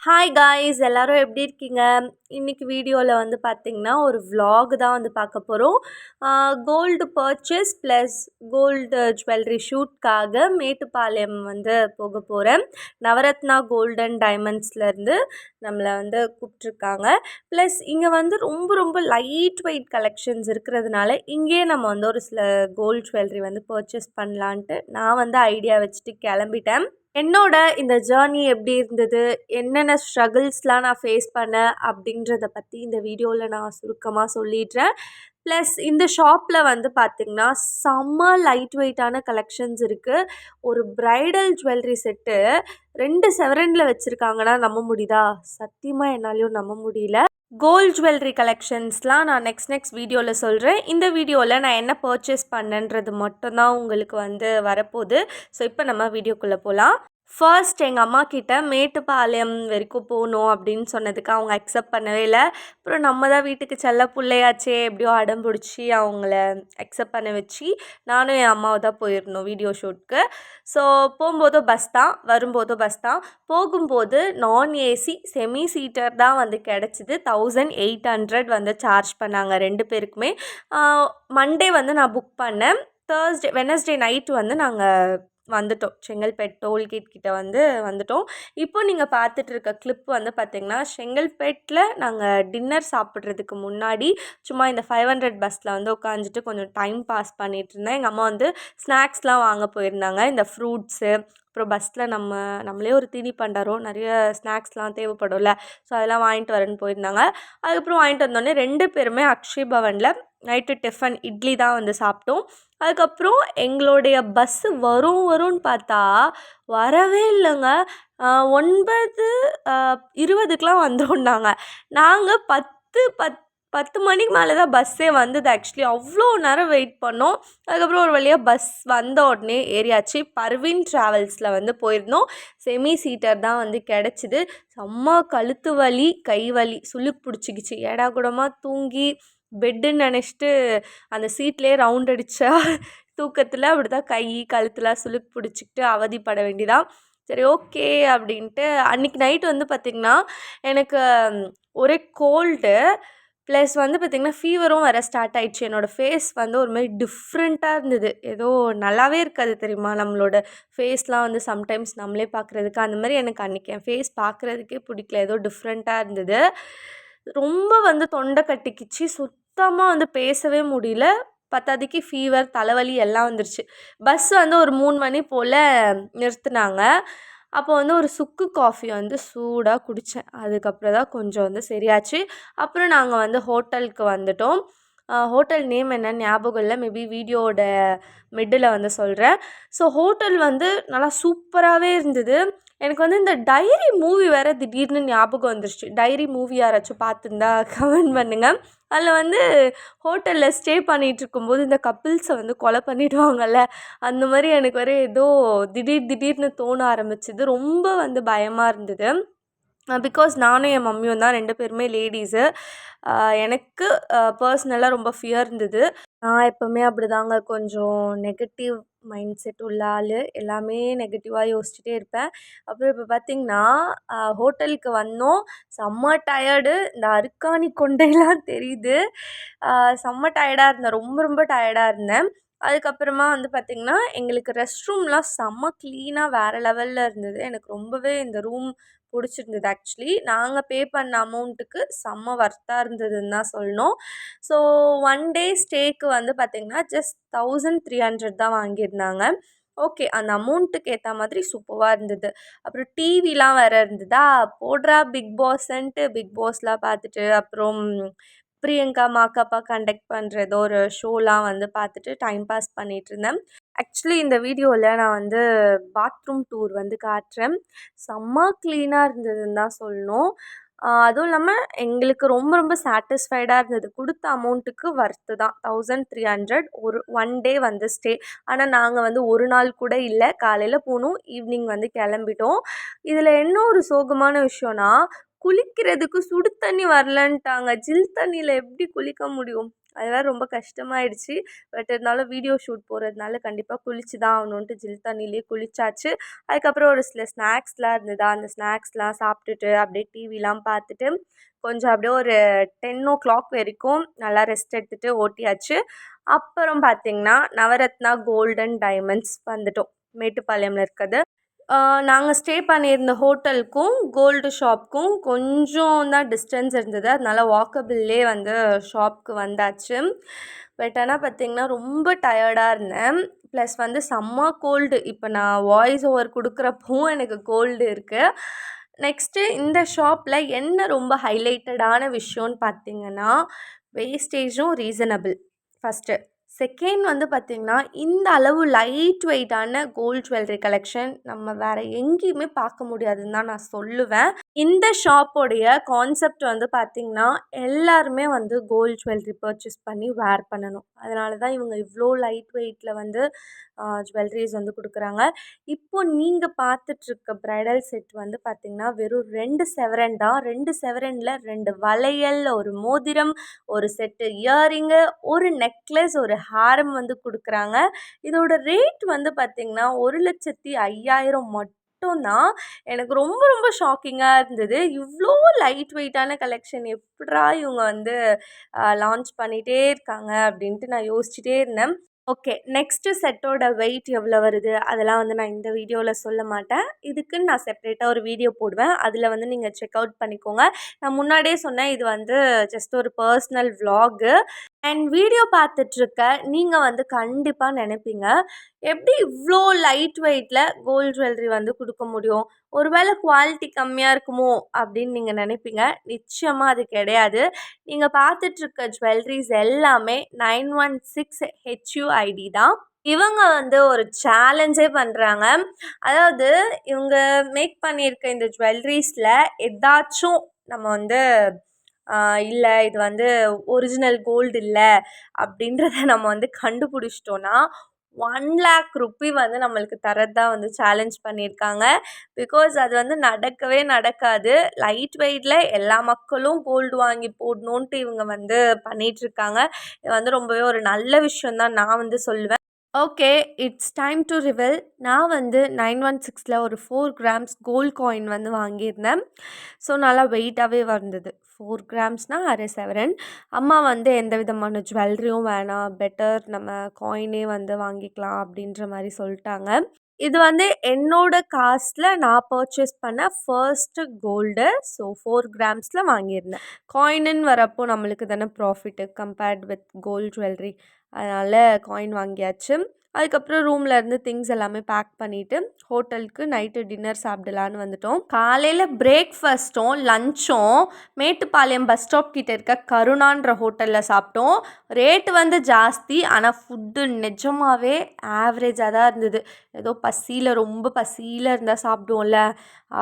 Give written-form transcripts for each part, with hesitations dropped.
Hi guys, எல்லாரும் எப்படி இருக்கீங்க? இன்றைக்கி வீடியோவில் வந்து பார்த்திங்கன்னா ஒரு vlog தான் வந்து பார்க்க போகிறோம். Gold purchase plus gold jewellery ஷூட்காக மேட்டுப்பாளையம் வந்து போக போகிறேன். நவரத்னா கோல்டு அண்ட் டைமண்ட்ஸ்லேருந்து நம்மளை வந்து கூப்பிட்ருக்காங்க. ப்ளஸ் இங்கே வந்து ரொம்ப ரொம்ப லைட் வெயிட் கலெக்ஷன்ஸ் இருக்கிறதுனால இங்கேயே நம்ம வந்து ஒரு சில கோல்டு ஜுவல்லரி வந்து பர்ச்சேஸ் பண்ணலான்ட்டு நான் வந்து ஐடியா வச்சுட்டு கிளம்பிட்டேன். என்னோட இந்த ஜேர்னி எப்படி இருந்தது, என்னென்ன ஸ்ட்ரகிள்ஸ்லாம் நான் ஃபேஸ் பண்ணேன் அப்படின்றத பற்றி இந்த வீடியோவில் நான் சுருக்கமாக சொல்லிடுறேன். ப்ளஸ் இந்த ஷாப்பில் வந்து பார்த்திங்கன்னா செம்ம லைட் வெயிட்டான கலெக்ஷன்ஸ் இருக்குது. ஒரு ப்ரைடல் ஜுவல்லரி செட்டு 2 செவரனில் வச்சுருக்காங்கன்னா நம்ப முடியுதா? சத்தியமாக என்னாலையும் நம்ப முடியல. கோல்ட் ஜுவல்லரி கலெக்ஷன்ஸ்லாம் நான் நெக்ஸ்ட் வீடியோவில் சொல்கிறேன். இந்த வீடியோவில் நான் என்ன பர்ச்சேஸ் பண்ணேன்றது மட்டும்தான் உங்களுக்கு வந்து வரப்போகுது. ஸோ இப்போ நம்ம வீடியோக்குள்ளே போகலாம். ஃபர்ஸ்ட் எங்கள் அம்மா கிட்ட மேட்டுப்பாளையம் வரைக்கும் போகணும் அப்படின்னு சொன்னதுக்கு அவங்க அக்செப்ட் பண்ணவே இல்லை. அப்புறம் நம்ம தான் வீட்டுக்கு செல்ல பிள்ளையாச்சே, எப்படியோ அடம் பிடிச்சி அவங்கள அக்செப்ட் பண்ண வச்சு நானும் என் அம்மாவை தான் போயிருந்தோம் வீடியோ ஷூட்க்கு. ஸோ போகும்போதும் பஸ் தான், வரும்போதும் பஸ் தான். போகும்போது நான் ஏசி செமி சீட்டர் தான் வந்து கிடச்சிது. 1800 வந்து சார்ஜ் பண்ணாங்க 2 பேருக்குமே. மண்டே வந்து நான் புக் பண்ணேன். வெனஸ்டே நைட்டு வந்து நாங்கள் வந்துட்டோம். செங்கல்பேட் டோல்கேட் கிட்ட வந்து வந்துட்டோம். இப்போ நீங்கள் பார்த்துட்டு இருக்க கிளிப் வந்து பார்த்திங்கன்னா செங்கல்பேட்டில் நாங்கள் டின்னர் சாப்பிட்றதுக்கு முன்னாடி சும்மா இந்த 500 பஸ்ஸில் வந்து உட்காந்துட்டு கொஞ்சம் டைம் பாஸ் பண்ணிகிட்டு இருந்தேன். எங்கள் அம்மா வந்து ஸ்நாக்ஸ்லாம் வாங்க போயிருந்தாங்க. இந்த ஃப்ரூட்ஸு, அப்புறம் பஸ்ஸில் நம்மளே ஒரு தீனி பண்டாரம் நிறைய ஸ்நாக்ஸ்லாம் தேவைப்படும்ல, ஸோ அதெல்லாம் வாங்கிட்டு வரேன்னு போயிருந்தாங்க. அதுக்கப்புறம் வாங்கிட்டு வந்தோடனே 2 பேருமே அக்ஷய் பவனில் நைட்டு டிஃபன் இட்லி தான் வந்து சாப்பிட்டோம். அதுக்கப்புறம் எங்களுடைய பஸ்ஸு வரும்னு பார்த்தா வரவே இல்லைங்க. 9:20க்குலாம் வந்துரும்னாங்க. நாங்கள் 10 மணிக்கு மேலே தான் பஸ்ஸே வந்தது. ஆக்சுவலி அவ்வளோ நேரம் வெயிட் பண்ணோம். அதுக்கப்புறம் ஒரு வழியாக பஸ் வந்த உடனே ஏறியாச்சு. பர்வீன் ட்ராவல்ஸில் வந்து போயிருந்தோம். செமி சீட்டர் தான் வந்து கிடச்சிது. செம்ம கழுத்து வலி, கை வலி, சுளுக்கு பிடிச்சிக்கிச்சு. ஏடா கூடமாக தூங்கி பெட்டுன்னு நினச்சிட்டு அந்த சீட்லேயே ரவுண்ட் அடித்தா தூக்கத்தில் அப்படி தான் கை கழுத்துலாம் சுளுக்கு பிடிச்சிக்கிட்டு அவதிப்பட வேண்டியதான். சரி, ஓகே அப்படின்ட்டு அன்றைக்கி நைட்டு வந்து பார்த்திங்கன்னா எனக்கு ஒரே கோல்டு ப்ளஸ் வந்து பார்த்திங்கன்னா ஃபீவரும் வேறு ஸ்டார்ட் ஆகிடுச்சு. என்னோடய ஃபேஸ் வந்து ஒரு மாதிரி டிஃப்ரெண்ட்டாக இருந்தது. ஏதோ நல்லாவே இருக்காது தெரியுமா, நம்மளோட ஃபேஸ்லாம் வந்து சம்டைம்ஸ் நம்மளே பார்க்குறதுக்கு அந்த மாதிரி எனக்கு அன்றைக்கி என் ஃபேஸ் பார்க்குறதுக்கே பிடிக்கல. ஏதோ டிஃப்ரெண்ட்டாக இருந்தது. ரொம்ப வந்து தொண்டை கட்டிக்கிச்சு. சுத்தமாக வந்து பேசவே முடியல. பத்தாதிக்கு ஃபீவர், தலைவலி எல்லாம் வந்துருச்சு. பஸ் வந்து ஒரு 3 மணி போல் நிறுத்துனாங்க. அப்போ வந்து ஒரு சுக்கு காஃபி வந்து சூடாக குடித்தேன். அதுக்கப்புறம் தான் கொஞ்சம் வந்து சரியாச்சு. அப்புறம் நாங்கள் வந்து ஹோட்டலுக்கு வந்துட்டோம். ஹோட்டல் நேம் என்னன்னு ஞாபகம் இல்லை. மேபி வீடியோவோட மிடில் வந்து சொல்கிறேன். ஸோ ஹோட்டல் வந்து நல்லா சூப்பராகவே இருந்தது. எனக்கு வந்து இந்த டைரி மூவி வேறு திடீர்னு ஞாபகம் வந்துருச்சு. டைரி மூவி யாராச்சும் பார்த்துருந்தா கமெண்ட் பண்ணுங்கள். அதில் வந்து ஹோட்டலில் ஸ்டே பண்ணிகிட்டு இருக்கும்போது இந்த கப்பிள்ஸை வந்து கொலை பண்ணிவிடுவாங்கல்ல, அந்த மாதிரி எனக்கு வேறு ஏதோ திடீர்னு தோண ஆரம்பிச்சிது. ரொம்ப வந்து பயமாக இருந்தது. பிகாஸ் நானும் என் மம்மியும் தான் 2 பேருமே லேடீஸு. எனக்கு பர்சனலாக ரொம்ப ஃபியர் இருந்தது. நான் எப்போவுமே அப்படிதாங்க, கொஞ்சம் நெகட்டிவ் மைண்ட் செட் உள்ள ஆள். எல்லாமே நெகட்டிவாக யோசிச்சுட்டே இருப்பேன். அப்புறம் இப்போ பார்த்திங்கன்னா ஹோட்டலுக்கு வந்தோம். செம்ம டயர்டு. இந்த அருக்காணி கொண்டையெல்லாம் தெரியுது. செம்ம டயர்டாக இருந்தேன். ரொம்ப ரொம்ப டயர்டாக இருந்தேன். அதுக்கப்புறமா வந்து பார்த்திங்கன்னா எங்களுக்கு ரெஸ்ட் ரூம்லாம் செம்ம க்ளீனாக வேறு லெவலில் இருந்தது. எனக்கு ரொம்பவே இந்த ரூம் பிடிச்சிருந்தது. ஆக்சுவலி நாங்கள் பே பண்ண அமௌண்ட்டுக்கு செம்ம ஒர்த்தாக இருந்ததுன்னு தான் சொல்லணும். ஸோ 1 டே ஸ்டேக்கு வந்து பார்த்திங்கன்னா ஜஸ்ட் 1300 தான் வாங்கியிருந்தாங்க. ஓகே, அந்த அமௌண்ட்டுக்கு ஏற்ற மாதிரி சூப்பராக இருந்தது. அப்புறம் டிவிலாம் வேறு இருந்ததா, போடுறா பிக் பாஸ்ன்ட்டு பிக் பாஸ்லாம் பார்த்துட்டு, அப்புறம் பிரியங்கா மாக்காப்பா கண்டக்ட் பண்ணுற ஏதோ ஒரு ஷோலாம் வந்து பார்த்துட்டு டைம் பாஸ் பண்ணிகிட்ருந்தேன். ஆக்சுவலி இந்த வீடியோவில் நான் வந்து பாத்ரூம் டூர் வந்து காட்டுறேன். செம்ம க்ளீனாக இருந்ததுன்னு தான் சொல்லணும். அதுவும் இல்லாமல் எங்களுக்கு ரொம்ப ரொம்ப சாட்டிஸ்ஃபைடாக இருந்தது. கொடுத்த அமௌண்ட்டுக்கு ஒர்த்து தான். 1300 ஒரு 1 டே வந்து ஸ்டே. ஆனால் நாங்கள் வந்து ஒரு நாள் கூட இல்லை. காலையில் போனோம், ஈவினிங் வந்து கிளம்பிட்டோம். இதில் என்ன ஒரு சோகமான விஷயம்னா, குளிக்கிறதுக்கு சுடு தண்ணி வரலன்ட்டாங்க. ஜில் தண்ணியில் எப்படி குளிக்க முடியும்? அது வேறு ரொம்ப கஷ்டமாயிடுச்சு. பட் இருந்தாலும் வீடியோ ஷூட் போகிறதுனால கண்டிப்பாக குளிச்சு தான் ஆகணுன்ட்டு ஜில் தண்ணியிலே குளிச்சாச்சு. அதுக்கப்புறம் ஒரு சில ஸ்நாக்ஸ்லாம் இருந்ததா, அந்த ஸ்நாக்ஸ்லாம் சாப்பிட்டுட்டு அப்படியே டிவிலாம் பார்த்துட்டு கொஞ்சம் அப்படியே ஒரு 10 வரைக்கும் நல்லா ரெஸ்ட் எடுத்துகிட்டு ஓட்டியாச்சு. அப்புறம் பார்த்திங்கன்னா நவரத்னா கோல்டன் டைமண்ட்ஸ் வந்துட்டோம், மேட்டுப்பாளையம்ல இருக்கிறது. நாங்கள் ஸ்டே பண்ணியிருந்த ஹோட்டலுக்கும் கோல்டு ஷாப்புக்கும் கொஞ்சம் தான் டிஸ்டன்ஸ் இருந்தது. அதனால வாக்கபிள்லே வந்து ஷாப்புக்கு வந்தாச்சு. பட் ஆனால் பார்த்திங்கன்னா ரொம்ப டயர்டாக இருந்தேன். ப்ளஸ் வந்து செம்ம கோல்டு. இப்போ நான் வாய்ஸ் ஓவர் கொடுக்குறப்பவும் எனக்கு கோல்டு இருக்குது. நெக்ஸ்ட்டு இந்த ஷாப்பில் என்ன ரொம்ப ஹைலைட்டடான விஷயம்னு பார்த்திங்கன்னா, வேஸ்டேஜும் ரீசனபிள் ஃபஸ்ட்டு. செகண்ட் வந்து பார்த்திங்கன்னா, இந்த அளவு லைட் வெயிட்டான கோல்ட் ஜுவல்லரி கலெக்ஷன் நம்ம வேறு எங்கேயுமே பார்க்க முடியாதுன்னு தான் நான் சொல்லுவேன். இந்த ஷாப்போடைய கான்செப்ட் வந்து பார்த்திங்கன்னா, எல்லாருமே வந்து கோல்ட் ஜுவல்லரி பர்ச்சேஸ் பண்ணி வேர் பண்ணணும். அதனால தான் இவங்க இவ்வளோ லைட் வெயிட்டில் வந்து ஜுவல்லரிஸ் வந்து கொடுக்குறாங்க. இப்போது நீங்கள் பார்த்துட்ருக்க ப்ரைடல் செட் வந்து பார்த்திங்கன்னா, வெறும் 2 செவரன் தான். 2 செவரனில் 2 வளையல், ஒரு மோதிரம், ஒரு செட்டு இயரிங்கு, ஒரு நெக்லஸ், ஒரு ஹாரம் வந்து கொடுக்குறாங்க. இதோட ரேட் வந்து பார்த்திங்கன்னா 1,05,000 மட்டும் தான். எனக்கு ரொம்ப ரொம்ப ஷாக்கிங்காக இருந்தது. இவ்வளோ லைட் வெயிட்டான கலெக்ஷன் எப்பிட்றா இவங்க வந்து லான்ச் பண்ணிகிட்டே இருக்காங்க அப்படின்ட்டு நான் யோசிச்சுட்டே இருந்தேன். ஓகே, நெக்ஸ்ட்டு செட்டோட வெயிட் எவ்வளோ வருது அதெல்லாம் வந்து நான் இந்த வீடியோவில் சொல்ல மாட்டேன். இதுக்குன்னு நான் செப்ரேட்டாக ஒரு வீடியோ போடுவேன். அதில் வந்து நீங்கள் செக் அவுட் பண்ணிக்கோங்க. நான் முன்னாடியே சொன்னேன், இது வந்து ஜஸ்ட் ஒரு பர்சனல் விலாகு. அண்ட் வீடியோ பார்த்துட்ருக்க நீங்கள் வந்து கண்டிப்பாக நினைப்பீங்க, எப்படி இவ்வளோ லைட் வெயிட்டில் கோல்ட் ஜுவல்லரி வந்து கொடுக்க முடியும்? ஒருவேளை குவாலிட்டி கம்மியாக இருக்குமோ அப்படின்னு நீங்கள் நினைப்பீங்க. நிச்சயமாக அது கிடையாது. நீங்கள் பார்த்துட்ருக்க ஜுவல்லரிஸ் எல்லாமே 916 HUID தான். இவங்க வந்து ஒரு சேலஞ்சே பண்ணுறாங்க. அதாவது இவங்க மேக் பண்ணியிருக்க இந்த ஜுவல்லரிஸில் எதாச்சும் நம்ம வந்து இல்லை இது வந்து ஒரிஜினல் கோல்டு இல்லை அப்படின்றத நம்ம வந்து கண்டுபிடிச்சிட்டோன்னா 1,00,000 வந்து நம்மளுக்கு தரது தான் வந்து சேலஞ்ச் பண்ணியிருக்காங்க. பிகாஸ் அது வந்து நடக்கவே நடக்காது. லைட் வெயிட்டில் எல்லா மக்களும் கோல்டு வாங்கி போடணுன்ட்டு இவங்க வந்து பண்ணிகிட்ருக்காங்க. இது வந்து ரொம்பவே ஒரு நல்ல விஷயம் தான் நான் வந்து சொல்லுவேன். Okay, it's time to reveal. நான் வந்து 916ல் ஒரு 4 கிராம்ஸ் கோல்ட் காயின் வந்து வாங்கியிருந்தேன். ஸோ நல்லா வெயிட்டாகவே வந்தது. 4 கிராம்ஸ்னால் அரை சவரன். அம்மா வந்து எந்த விதமான ஜுவல்லரியும் வேணாம், பெட்டர் நம்ம காயினே வந்து வாங்கிக்கலாம் அப்படின்ற மாதிரி சொல்லிட்டாங்க. இது வந்து என்னோட காஸ்ட்டில் நான் பர்ச்சேஸ் பண்ண ஃபர்ஸ்ட்டு கோல்டு. ஸோ 4 கிராம்ஸில் வாங்கியிருந்தேன். காயினுன்னு வரப்போ நம்மளுக்கு தானே profit compared with gold jewellery. அதனால் காயின் வாங்கியாச்சு. அதுக்கப்புறம் ரூமில் இருந்து திங்ஸ் எல்லாமே பேக் பண்ணிவிட்டு ஹோட்டலுக்கு நைட்டு டின்னர் சாப்பிடலான்னு வந்துட்டோம். காலையில் பிரேக்ஃபாஸ்ட்டும் லஞ்சும் மேட்டுப்பாளையம் பஸ் ஸ்டாப் கிட்டே இருக்க கருணான்ற ஹோட்டலில் சாப்பிட்டோம். ரேட்டு வந்து ஜாஸ்தி, ஆனால் ஃபுட்டு நிஜமாகவே ஆவரேஜாக தான் இருந்தது. ஏதோ ரொம்ப பசியில் இருந்தால் சாப்பிடுவோம்ல,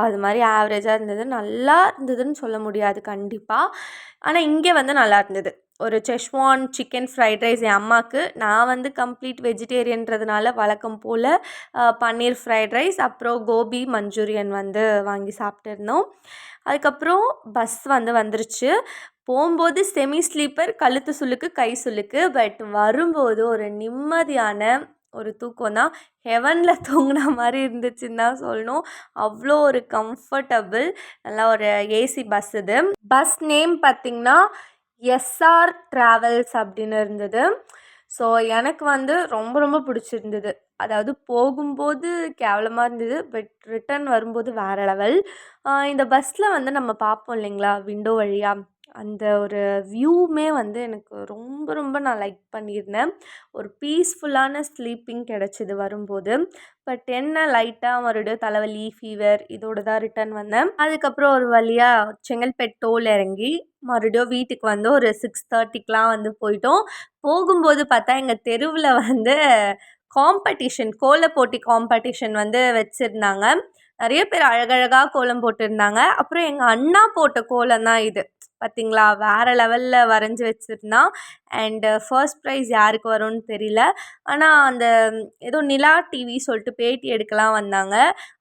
அது மாதிரி ஆவரேஜாக இருந்தது. நல்லா இருந்ததுன்னு சொல்ல முடியாது கண்டிப்பாக, ஆனால் இங்கே வந்து நல்லா இருந்தது. ஒரு செஷ்வான் சிக்கன் ஃப்ரைட் ரைஸ் என் அம்மாவுக்கு. நான் வந்து கம்ப்ளீட் வெஜிடேரியன்றதுனால வழக்கம் போல் பன்னீர் ஃப்ரைட் ரைஸ், அப்புறம் கோபி மஞ்சூரியன் வந்து வாங்கி சாப்பிட்டுருந்தோம். அதுக்கப்புறம் பஸ் வந்து வந்துருச்சு. போகும்போது செமி ஸ்லீப்பர், கழுத்து சுளுக்கு கை சுளுக்கு. பட் வரும்போது ஒரு நிம்மதியான ஒரு தூக்கம் தான். ஹெவனில் தூங்கின மாதிரி இருந்துச்சுன்னு தான் சொல்லணும். அவ்வளோ ஒரு கம்ஃபர்டபுள், நல்லா ஒரு ஏசி பஸ் இது. பஸ் நேம் பார்த்திங்கன்னா எஸ்ஆர் ட்ராவல்ஸ் அப்படின்னு இருந்தது. ஸோ எனக்கு வந்து ரொம்ப ரொம்ப பிடிச்சிருந்தது. அதாவது போகும்போது கேவலமாக இருந்தது, பட் ரிட்டர்ன் வரும்போது வேறு லெவல். இந்த பஸ்ஸில் வந்து நம்ம பார்ப்போம் இல்லைங்களா விண்டோ வழியாக, அந்த ஒரு வியூவுமே வந்து எனக்கு ரொம்ப ரொம்ப நான் லைக் பண்ணியிருந்தேன். ஒரு பீஸ்ஃபுல்லான ஸ்லீப்பிங் கிடச்சிது வரும்போது. பட் என்ன லைட்டாக மறுபடியும் தலைவலி, ஃபீவர் இதோடு தான் ரிட்டர்ன் வந்தேன். அதுக்கப்புறம் ஒரு வழியாக செங்கல்பேட் டோல் இறங்கி மறுபடியும் வீட்டுக்கு வந்து ஒரு 6:30க்கெலாம் வந்து போயிட்டோம். போகும்போது பார்த்தா எங்கள் தெருவில் வந்து காம்படிஷன், கோலப்போட்டி காம்படிஷன் வந்து வச்சுருந்தாங்க. நிறைய பேர் அழகழகா கோலம் போட்டிருந்தாங்க. அப்புறம் எங்கள் அண்ணா போட்ட கோலம் தான் இது. பார்த்தீங்களா? வேறு லெவலில் வரைஞ்சி வச்சுருந்தான். அண்டு ஃபர்ஸ்ட் ப்ரைஸ் யாருக்கு வரும்னு தெரியல. ஆனால் அந்த ஏதோ நிலா டிவி சொல்லிட்டு பேட்டி எடுக்கலாம் வந்தாங்க.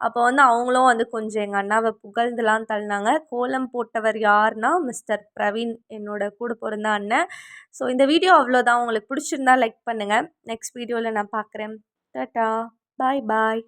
அப்போ வந்து அவங்களும் வந்து கொஞ்சம் எங்கள் அண்ணாவை புகழ்ந்துலாம் தள்ளினாங்க. கோலம் போட்டவர் யாருன்னா மிஸ்டர் பிரவீன், என்னோட கூட பிறந்த அண்ணன். ஸோ இந்த வீடியோ அவ்வளோதான். உங்களுக்கு பிடிச்சிருந்தா லைக் பண்ணுங்கள். நெக்ஸ்ட் வீடியோவில் நான் பார்க்குறேன். டாட்டா, பாய் பாய்.